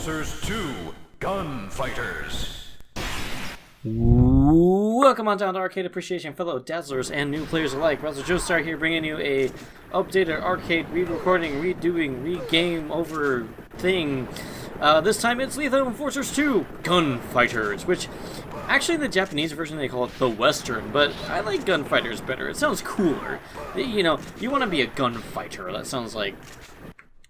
Enforcers 2 Gunfighters. Welcome on down to Arcade Appreciation, fellow Dazzlers and new players alike. Razzle Joestar here, bringing you a updated arcade re-recording, redoing, re-game over thing. This time it's Lethal Enforcers 2 Gunfighters, which actually in the Japanese version they call it the Western, but I like Gunfighters better. It sounds cooler. You know, you want to be a gunfighter.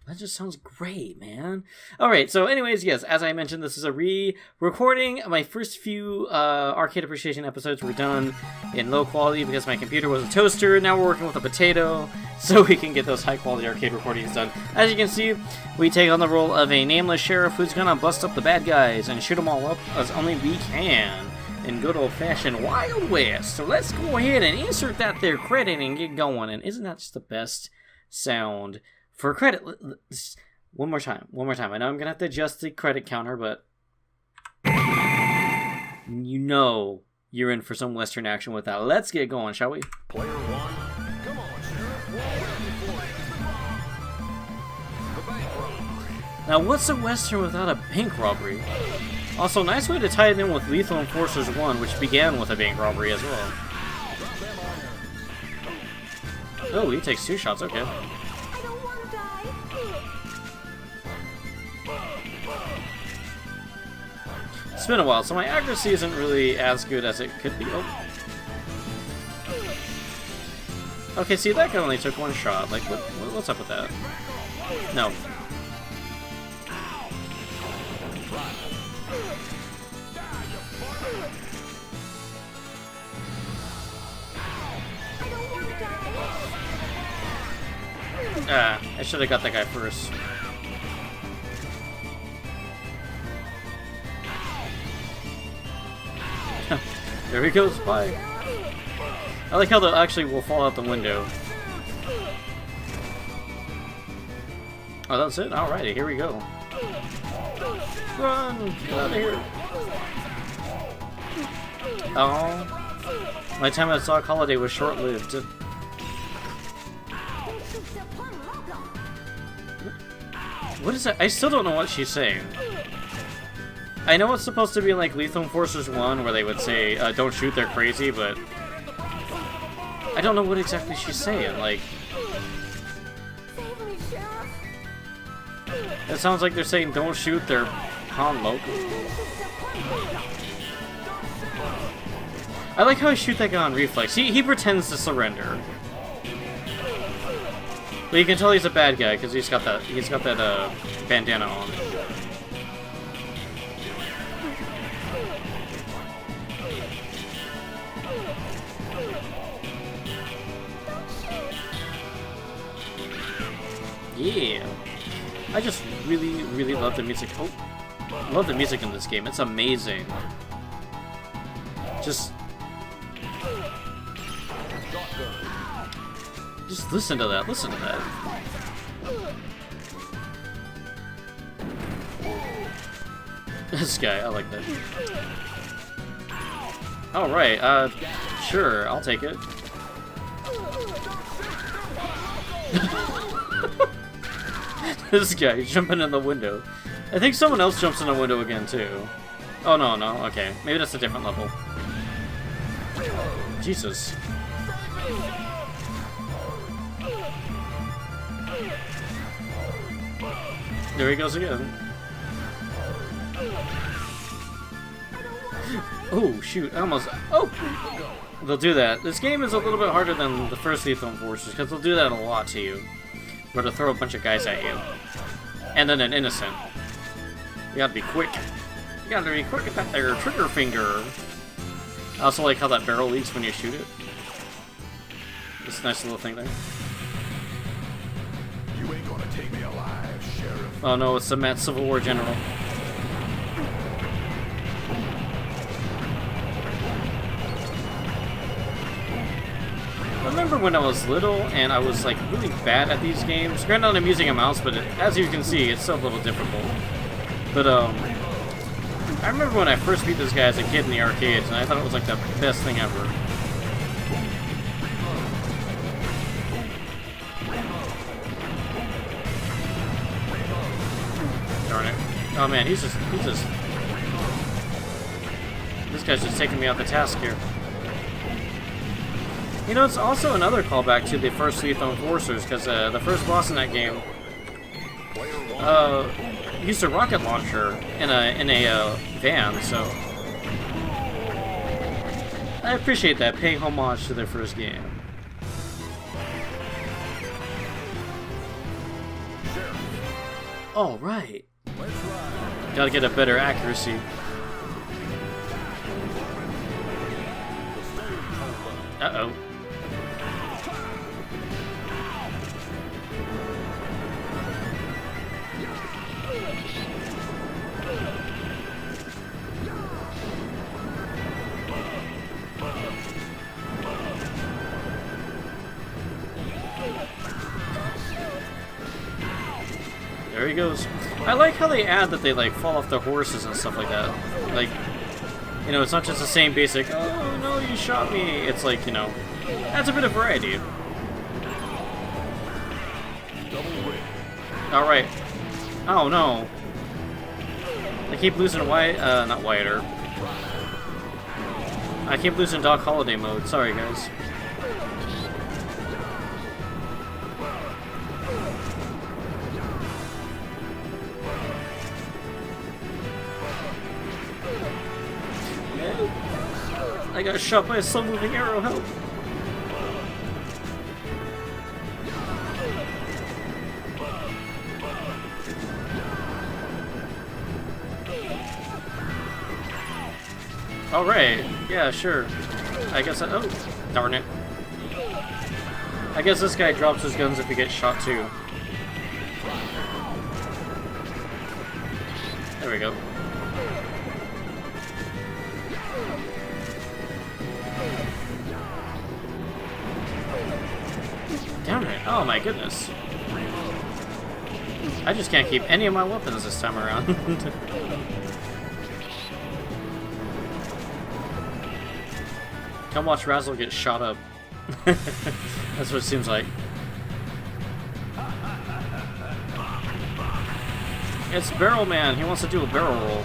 That just sounds great, man. Alright, so anyways, yes, as I mentioned, this is a re-recording. My first few Arcade Appreciation episodes were done in low quality because my computer was a toaster. Now we're working with a potato, so we can get those high-quality arcade recordings done. As you can see, we take on the role of a nameless sheriff who's gonna bust up the bad guys and shoot them all up as only we can in good old-fashioned Wild West. So let's go ahead and insert that there credit and get going. And isn't that just the best sound? For credit, one more time. I know I'm gonna have to adjust the credit counter, but you know you're in for some Western action with that. Let's get going, shall we? Player one, come on, Sheriff. We're ready for it. The bank robbery. Now, what's a Western without a bank robbery? Also, nice way to tie it in with Lethal Enforcers 1, which began with a bank robbery as well. Oh, he takes 2 shots, okay. It's been a while, so my accuracy isn't really as good as it could be. Oh. Okay, see, that guy only took 1 shot. Like, what's up with that? No. I should have got that guy first. There he goes, bye. I like how they actually will fall out the window. Oh, that's it? Alrighty, here we go. Run! Get out of here! Oh. My time at Sock Holiday was short-lived. What is that? I still don't know what she's saying. I know it's supposed to be like Lethal Enforcers 1, where they would say, don't shoot, they're crazy, but I don't know what exactly she's saying, like... It sounds like they're saying, don't shoot, they're Han Loco. I like how I shoot that guy on reflex. He pretends to surrender. But you can tell he's a bad guy, because he's got that bandana on. Yeah, I just really love the music. Oh, I love the music in this game. It's amazing. Just listen to that. Listen to that. This guy, I like that. All right, sure, I'll take it. This guy jumping in the window. I think someone else jumps in the window again, too. Oh, no, okay. Maybe that's a different level. Jesus. There he goes again. Oh, shoot. I almost... Oh! They'll do that. This game is a little bit harder than the first Lethal Enforcers, because they'll do that a lot to you. Or to throw a bunch of guys at you. And then an innocent. You gotta be quick. You gotta be quick with that there trigger finger. I also like how that barrel leaks when you shoot it. This nice little thing there. You ain't gonna take me alive, Sheriff. Oh no, it's the Mad Civil War General. I remember when I was little and I was like really bad at these games. Granted, I'm using a mouse, but as you can see, it's still a little difficult. But I remember when I first beat this guy as a kid in the arcades, and I thought it was like the best thing ever. Darn it. Oh man, he's just... This guy's just taking me out the task here. You know, it's also another callback to the first Lethal Enforcers, because the first boss in that game used a rocket launcher in a van, so I appreciate that, paying homage to their first game. All right, gotta get a better accuracy. Uh-oh. There he goes. I like how they add that they like fall off their horses and stuff like that. Like, you know, it's not just the same basic, oh no, you shot me. It's like, you know, adds a bit of variety. Alright. Oh no. I keep losing not Wyatt. I keep losing Doc Holiday mode. Sorry, guys. I got shot by a slow-moving arrow, help! Alright, yeah, sure. I guess oh, darn it. I guess this guy drops his guns if he gets shot too. There we go. Damn it. Oh my goodness. I just can't keep any of my weapons this time around. Come watch Razzle get shot up. That's what it seems like. It's Barrel Man. He wants to do a barrel roll.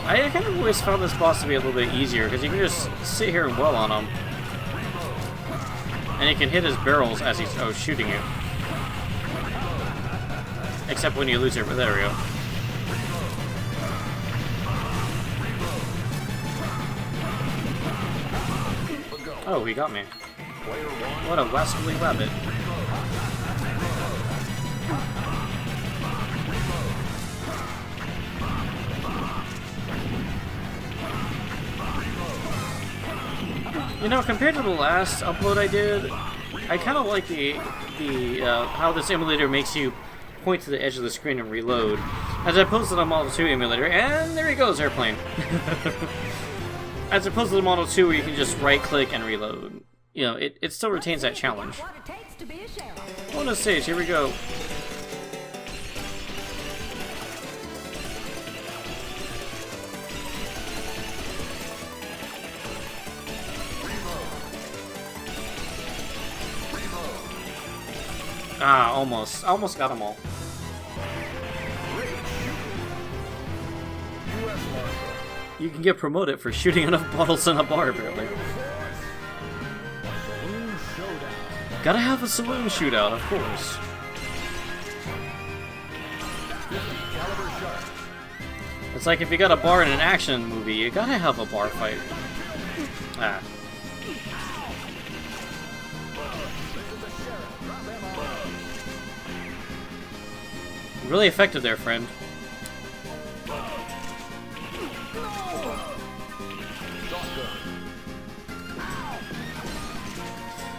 I kind of always found this boss to be a little bit easier because you can just sit here and dwell on him. And he can hit his barrels as he's shooting you. Except when you lose it. There we go. Oh, he got me. What a rascally rabbit. You know, compared to the last upload I did, I kind of like the how this emulator makes you point to the edge of the screen and reload, as opposed to the Model 2 emulator. And there he goes, airplane. As opposed to the Model 2 where you can just right-click and reload. You know, it still retains that challenge. Bonus stage, here we go. Ah, almost. Almost got them all. You can get promoted for shooting enough bottles in a bar, apparently. Gotta have a saloon shootout, of course. It's like if you got a bar in an action movie, you gotta have a bar fight. Ah. Really effective there, friend.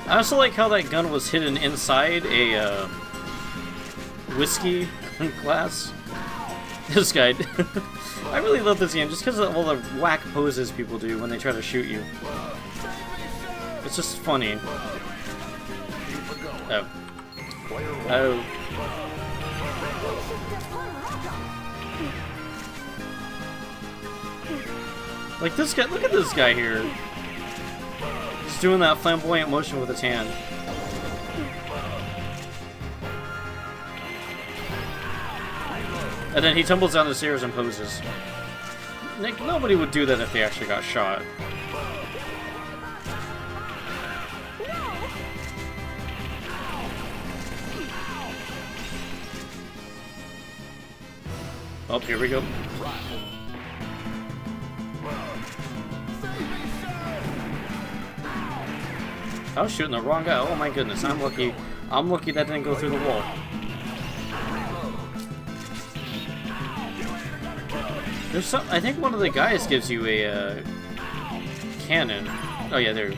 I also like how that gun was hidden inside a whiskey glass. This guy. I really love this game just because of all the whack poses people do when they try to shoot you. It's just funny. Oh. Oh. Like this guy, look at this guy here. He's doing that flamboyant motion with his hand. And then he tumbles down the stairs and poses. Like, nobody would do that if they actually got shot. Oh, here we go. I was shooting the wrong guy. Oh my goodness, I'm lucky. I'm lucky that didn't go through the wall. There's some. I think one of the guys gives you a cannon. Oh yeah, there.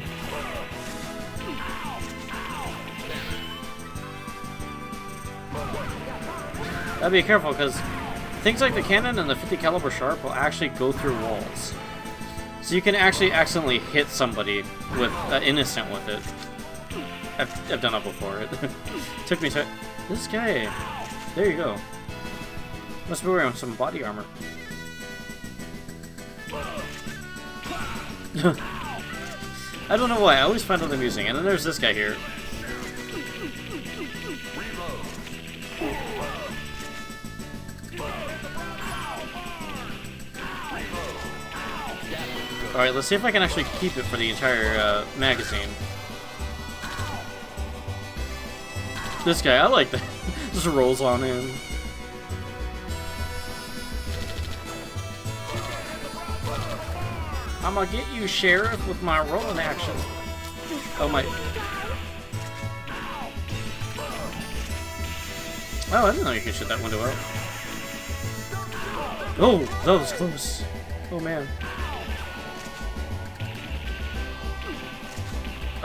Gotta be careful because things like the cannon and the 50 caliber sharp will actually go through walls. So you can actually accidentally hit somebody with innocent with it. I've done it before. It took me to this guy. There you go. Must be wearing some body armor. I don't know why. I always find it amusing. And then there's this guy here. Alright, let's see if I can actually keep it for the entire magazine. This guy, I like that. Just rolls on in. I'm gonna get you, Sheriff, with my rolling action. Oh my. Oh, I didn't know you could shoot that window out. Oh, that was close. Oh man.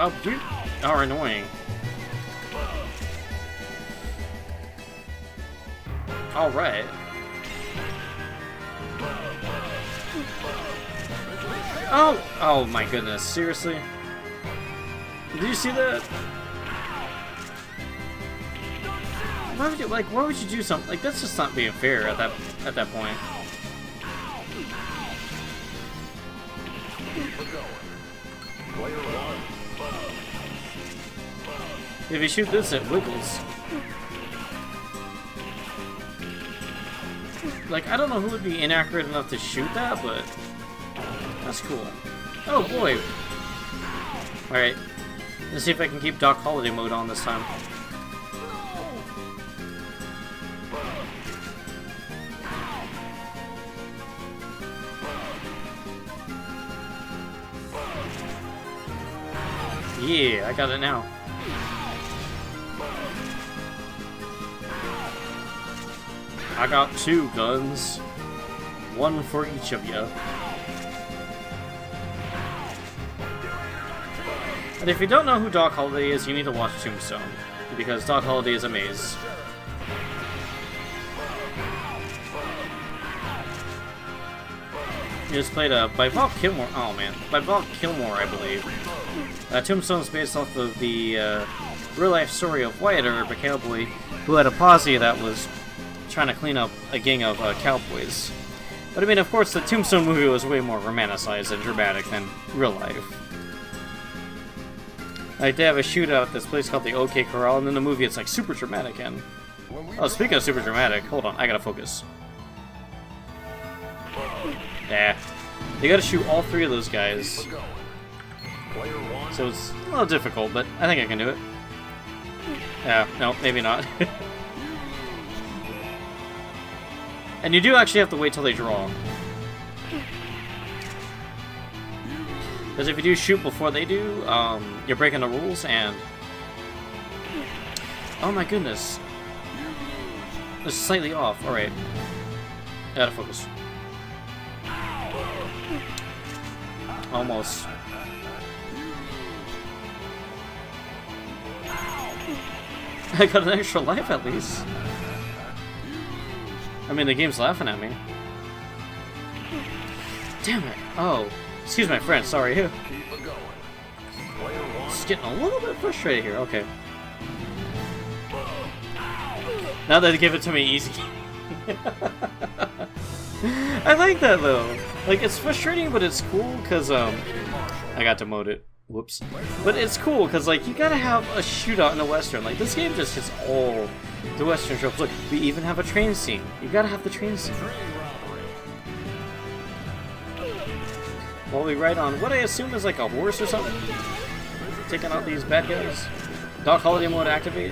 Oh, you are annoying. Alright. Oh! Oh my goodness, seriously? Did you see that? Why would you, like, why would you do something? Like, that's just not being fair at that point. If you shoot this, it wiggles. Like, I don't know who would be inaccurate enough to shoot that, but that's cool. Oh boy! Alright, let's see if I can keep Doc Holiday mode on this time. Yeah, I got it now. I got 2 guns. 1 for each of you. And if you don't know who Doc Holiday is, you need to watch Tombstone. Because Doc Holiday is a maze. He was played by Val Kilmer. Oh man. By Val Kilmer, I believe. Tombstone is based off of the real life story of Wyatt Earp, a cowboy who had a posse that was trying to clean up a gang of cowboys. But I mean, of course, the Tombstone movie was way more romanticized and dramatic than real life. Like, they have a shootout at this place called the OK Corral, and in the movie it's like super dramatic. And oh, speaking of super dramatic, hold on, I gotta focus. Yeah, you gotta shoot all 3 of those guys. So it's a little difficult, but I think I can do it. Yeah, no, maybe not. And you do actually have to wait till they draw. Because if you do shoot before they do, you're breaking the rules, and... Oh my goodness. It's slightly off. Alright. I gotta focus. Almost. I got an extra life at least. I mean, the game's laughing at me. Damn it. Oh. Excuse my French, sorry. Just getting a little bit frustrated here. Okay. Now they give it to me easy. I like that, though. Like, it's frustrating, but it's cool, because, I got demoted. Whoops. But it's cool because like you gotta have a shootout in a western. Like this game just hits all the western tropes. Look, we even have a train scene. You gotta have the train scene. While we ride on what I assume is like a horse or something, taking out these bad guys. Dog holiday mode activate.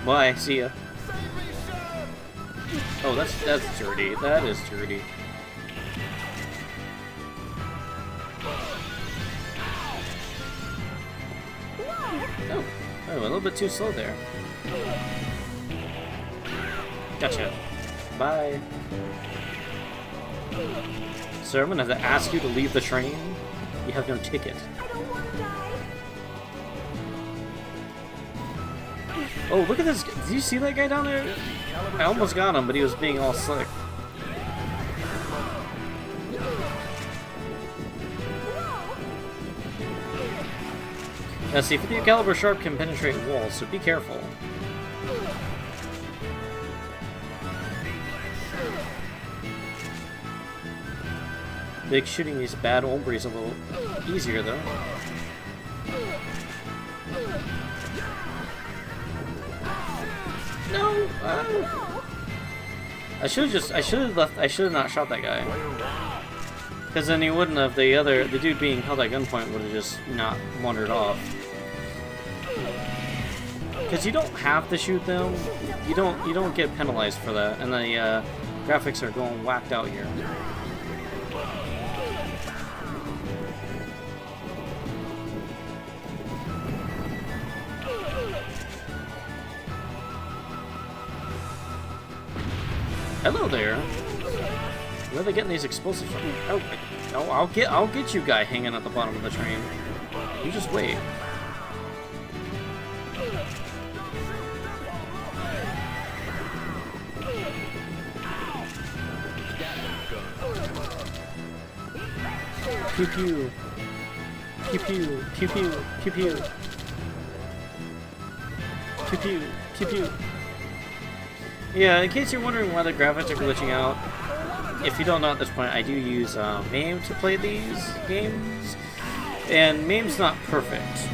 Bye. See ya. Oh, that's dirty. That is dirty. Oh, a little bit too slow there. Gotcha. Bye. Sir, I'm gonna have to ask you to leave the train. You have no ticket. Oh, look at this. Did you see that guy down there? I almost got him, but he was being all slick. Now see, 50 caliber sharp can penetrate walls, so be careful. Make shooting these bad hombres a little easier, though. No! I should have not shot that guy. Because then he wouldn't have, the dude being held at gunpoint would have just not wandered off. Because you don't have to shoot them, you don't get penalized for that, and the graphics are going whacked out here. Hello there. Where are they getting these explosives from? Oh, I'll get you, guy hanging at the bottom of the train. You just wait. Pew pew. Pew pew. Pew pew. Pew pew. Pew pew. Pew pew. Yeah, in case you're wondering why the graphics are glitching out, if you don't know at this point, I do use MAME to play these games, and MAME's not perfect.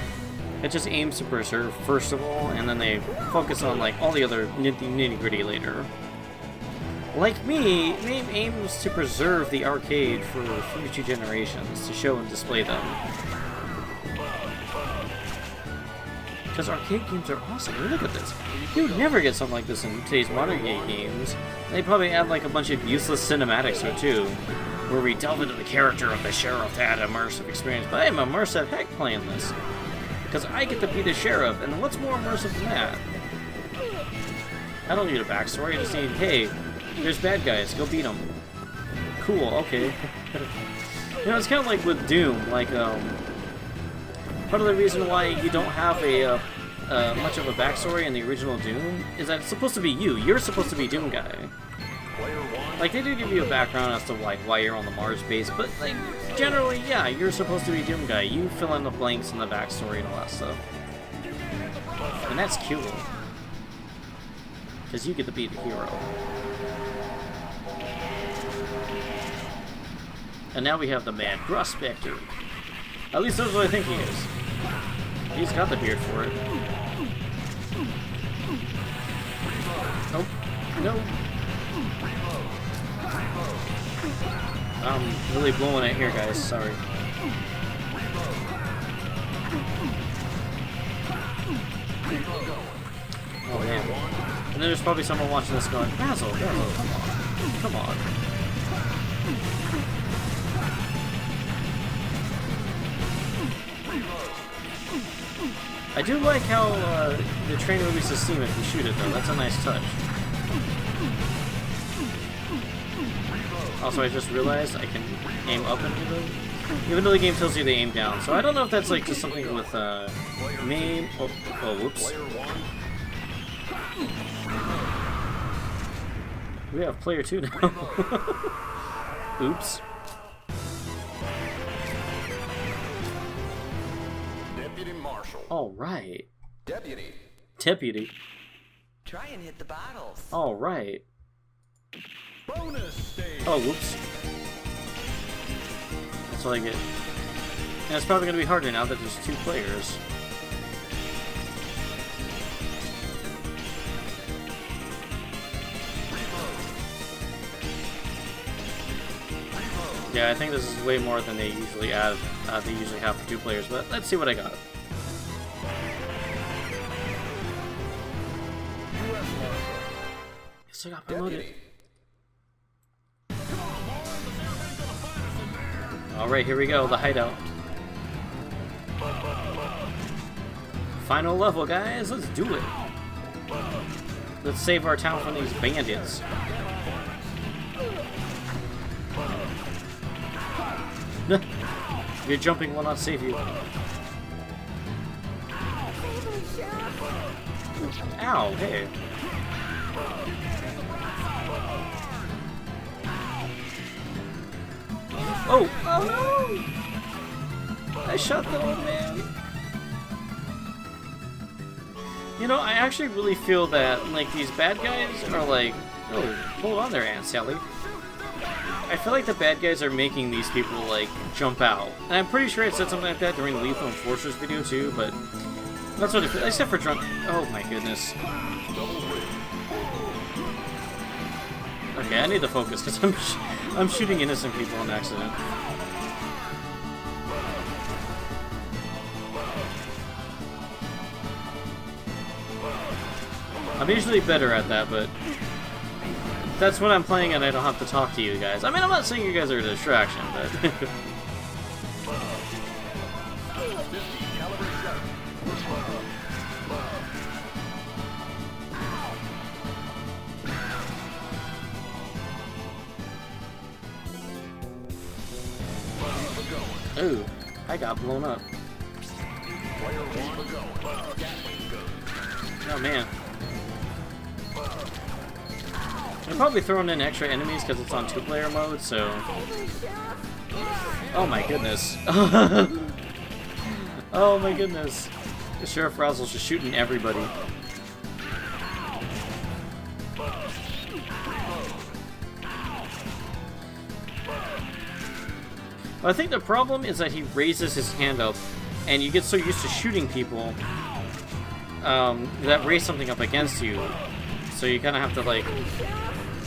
It just aims to preserve first of all, and then they focus on like all the other nitty-gritty later. Like me, MAME aims to preserve the arcade for future generations, to show and display them. Because arcade games are awesome. I mean, look at this. You would never get something like this in today's modern day games. They probably add like a bunch of useless cinematics or two, where we delve into the character of the sheriff to add immersive experience. But I am immersive heck playing this. Because I get to be the sheriff, and what's more immersive than that? I don't need a backstory, I just need, hey, there's bad guys, go beat them. Cool, okay. You know, it's kind of like with Doom, like, part of the reason why you don't have a much of a backstory in the original Doom is that it's supposed to be you. You're supposed to be Doom Guy. Like, they do give you a background as to like why you're on the Mars base, but like generally, yeah, you're supposed to be Doom Guy. You fill in the blanks in the backstory and all that stuff, and that's cool because you get to be the hero. And now we have the Mad Retrospective. At least that's what I think he is. He's got the beard for it. Nope. No. I'm really blowing it here, guys. Sorry. Oh, man. And then there's probably someone watching this going, Razzle, come on. Come on. I do like how the train releases steam if you shoot it, though. That's a nice touch. Also, I just realized I can aim up and hit them, even though the game tells you to aim down. So I don't know if that's like just something with MAME. Oh, whoops. We have player 2 now. Oops. Deputy Marshal. All right. Deputy. Deputy. Try and hit the bottles. All right. Bonus stage. Oh, whoops. So I get... And it's probably going to be harder now that there's 2 players. Yeah, I think this is way more than they usually add. They usually have for 2 players, but let's see what I got. Yes, I got promoted. Alright, here we go, the hideout. Final level, guys, let's do it. Let's save our town from these bandits. Your jumping will not save you. Ow, hey. Oh! Oh no! I shot the old man. You know, I actually really feel that, like, these bad guys are like... Oh, hold on there, Aunt Sally. I feel like the bad guys are making these people, like, jump out. And I'm pretty sure I said something like that during the Lethal Enforcers video, too, but... That's what it feels, except for drunk... Oh my goodness. Okay, I need to focus, because I'm shooting innocent people on accident. I'm usually better at that, but... That's when I'm playing and I don't have to talk to you guys. I mean, I'm not saying you guys are a distraction, but... Ooh, I got blown up. Oh man. I'm probably throwing in extra enemies because it's on 2-player mode, so... Oh my goodness. Oh my goodness. The Sheriff Razzle's just shooting everybody. I think the problem is that he raises his hand up, and you get so used to shooting people that raise something up against you. So you kind of have to, like,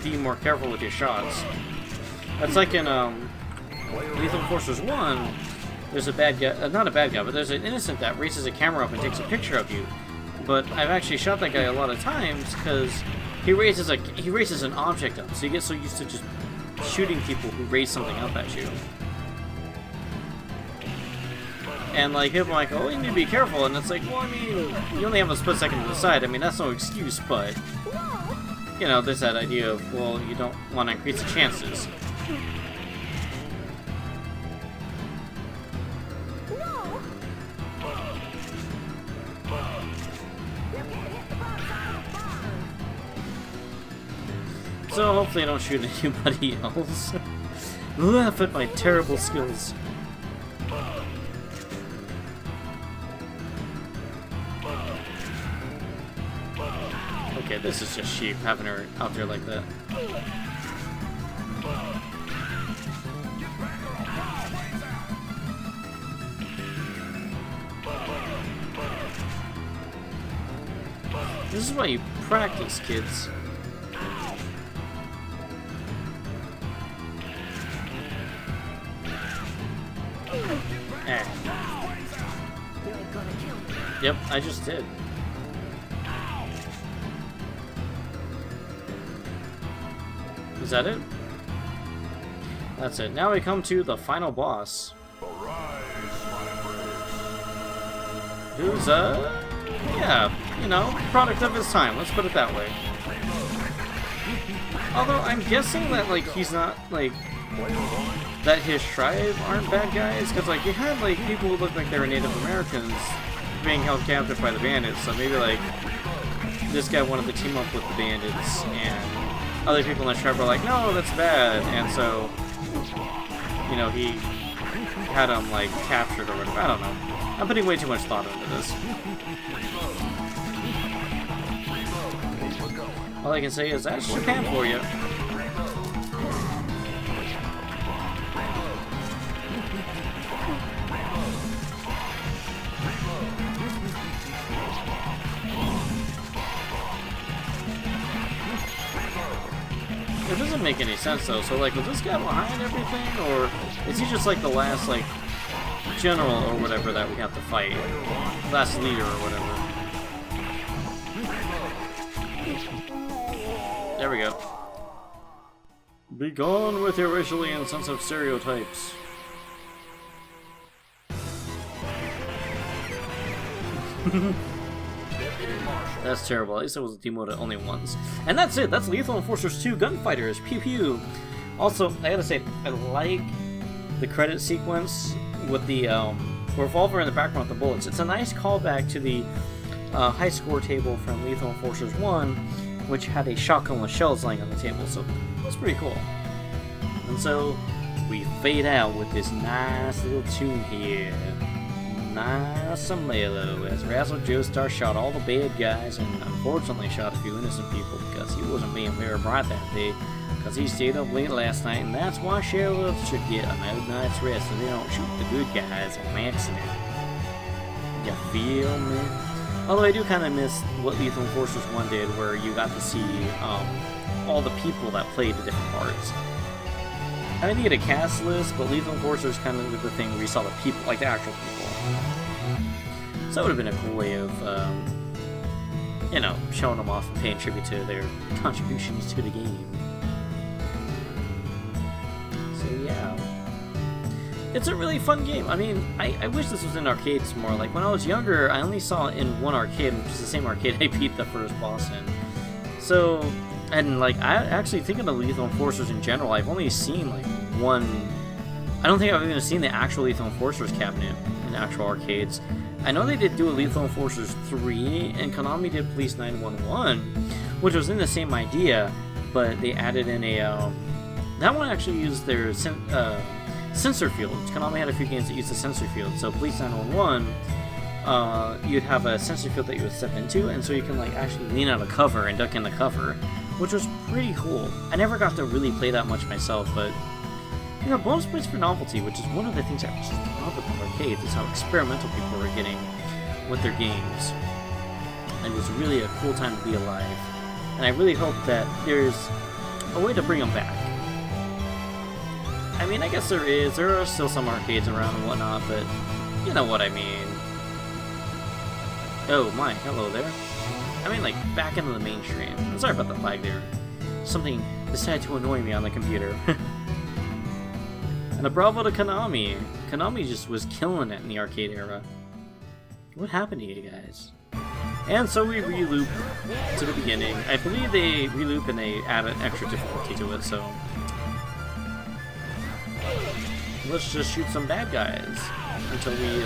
be more careful with your shots. That's like in Lethal Enforcers 1, there's a bad guy, not a bad guy, but there's an innocent that raises a camera up and takes a picture of you. But I've actually shot that guy a lot of times because he raises an object up, so you get so used to just shooting people who raise something up at you. And like people are like, oh, you need to be careful, and it's like, well, I mean, you only have a split second to decide. I mean, that's no excuse, but you know, there's that idea of, well, you don't want to increase the chances. So hopefully I don't shoot anybody else. Laugh at my terrible skills. Okay, this is just sheep having her out there like that. This is why you practice, kids. Eh. Yep, I just did. Is that it? That's it. Now we come to the final boss. Who's, yeah, you know, product of his time. Let's put it that way. Although, I'm guessing that, like, he's not, like, that his tribe aren't bad guys, because, like, you had, like, people who looked like they were Native Americans being held captive by the bandits, so maybe, like, this guy wanted to team up with the bandits, and other people in the tribe were like, no, that's bad, and so, you know, he had them, like, captured or whatever. I don't know. I'm putting way too much thought into this. All I can say is, that's Japan for you. It doesn't make any sense though. So like, was this guy behind everything, or is he just like the last like general or whatever that we have to fight? Last leader or whatever. There we go. Be gone with your racially insensitive stereotypes. That's terrible. At least it was demoted only once. And that's it. That's Lethal Enforcers 2 Gunfighters. Pew pew. Also, I gotta say, I like the credit sequence with the revolver in the background with the bullets. It's a nice callback to the high score table from Lethal Enforcers 1, which had a shotgun with shells laying on the table. So that's pretty cool. And so we fade out with this nice little tune here. Nice and mellow, as Razzle Joestar shot all the bad guys and unfortunately shot a few innocent people because he wasn't being very bright that day because he stayed up late last night, and that's why sheriffs should get a night's rest so they don't shoot the good guys on accident. You feel me? Although I do kind of miss what Lethal Enforcers 1 did, where you got to see all the people that played the different parts. I didn't get a cast list, but Lethal Enforcers kind of did the thing where you saw the people, like the actual people. So that would have been a cool way of, you know, showing them off and paying tribute to their contributions to the game. So yeah. It's a really fun game. I mean, I wish this was in arcades more. Like, when I was younger, I only saw it in one arcade, which is the same arcade I beat the first boss in. So, and like, I actually thinking of Lethal Enforcers in general, I've only seen like one. I don't think I've even seen the actual Lethal Enforcers cabinet in actual arcades. I know they did do a Lethal Enforcers 3, and Konami did Police 911, which was in the same idea, but they added in a, that one actually used their sensor field. Konami had a few games that used the sensor field, so Police 911, you'd have a sensor field that you would step into, and so you can like actually lean out of cover and duck in the cover, which was pretty cool. I never got to really play that much myself, but you know, bonus points for novelty, which is one of the things I just love about arcades, is how experimental people were getting with their games. It was really a cool time to be alive, and I really hope that there's a way to bring them back. I mean, I guess there is. There are still some arcades around and whatnot, but you know what I mean. Oh my, hello there. I mean, like, back into the mainstream. I'm sorry about the lag there. Something decided to annoy me on the computer. And a bravo to Konami. Konami just was killing it in the arcade era. What happened to you guys? And so we re-loop to the beginning. I believe they re-loop and they add an extra difficulty to it, so let's just shoot some bad guys until we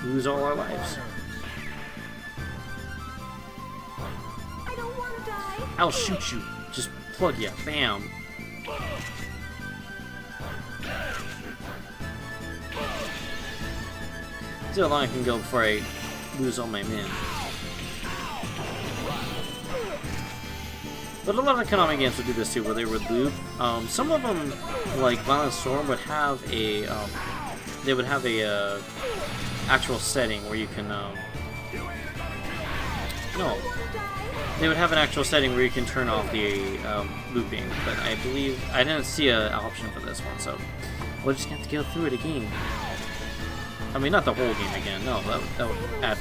lose all our lives. I don't want to die. I'll shoot you. Just plug you. Bam. See how long I can go before I lose all my men. But a lot of Konami games would do this too, where they would loop. Some of them, like Violent Storm, would have a they would have a actual setting where you can no, they would have an actual setting where you can turn off the looping. But I believe I didn't see an option for this one, so we'll just have to go through it again. I mean, not the whole game again. No, that would add,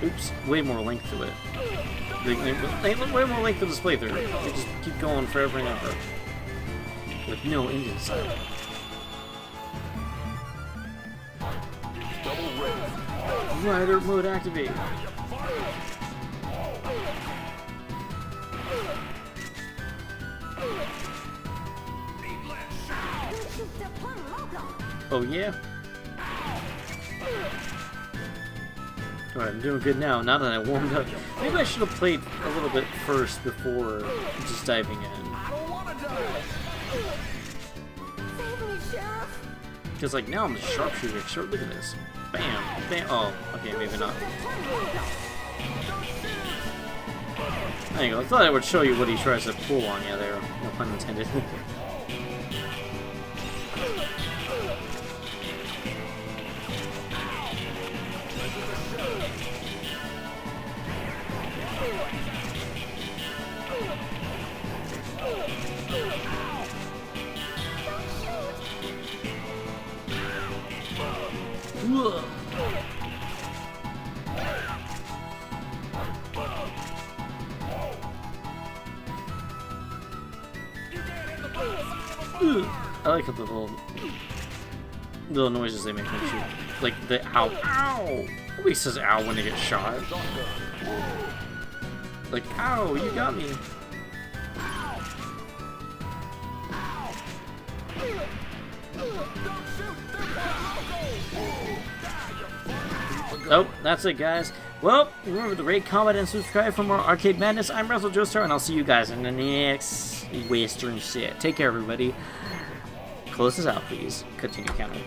oops, way more length to it. Way more length to this playthrough. They just keep going forever and ever, with no end in sight. Rider mode activate. Oh yeah. Alright, I'm doing good now that I warmed up. Maybe I should have played a little bit first before just diving in. Because like now I'm the sharpshooter. Sure, look at this. Bam, bam. Oh, okay, maybe not. There you go. I thought I would show you what he tries to pull on you there. No pun intended. Whoa. I like the little noises they make when you shoot. Like the ow, ow. Nobody says ow when they get shot. Like, ow, you got me. Oh, that's it, guys. Well, remember to rate, comment, and subscribe for more Arcade Madness. I'm Razzle Joestar, and I'll see you guys in the next Western set. Take care, everybody. Close this out, please. Continue counting.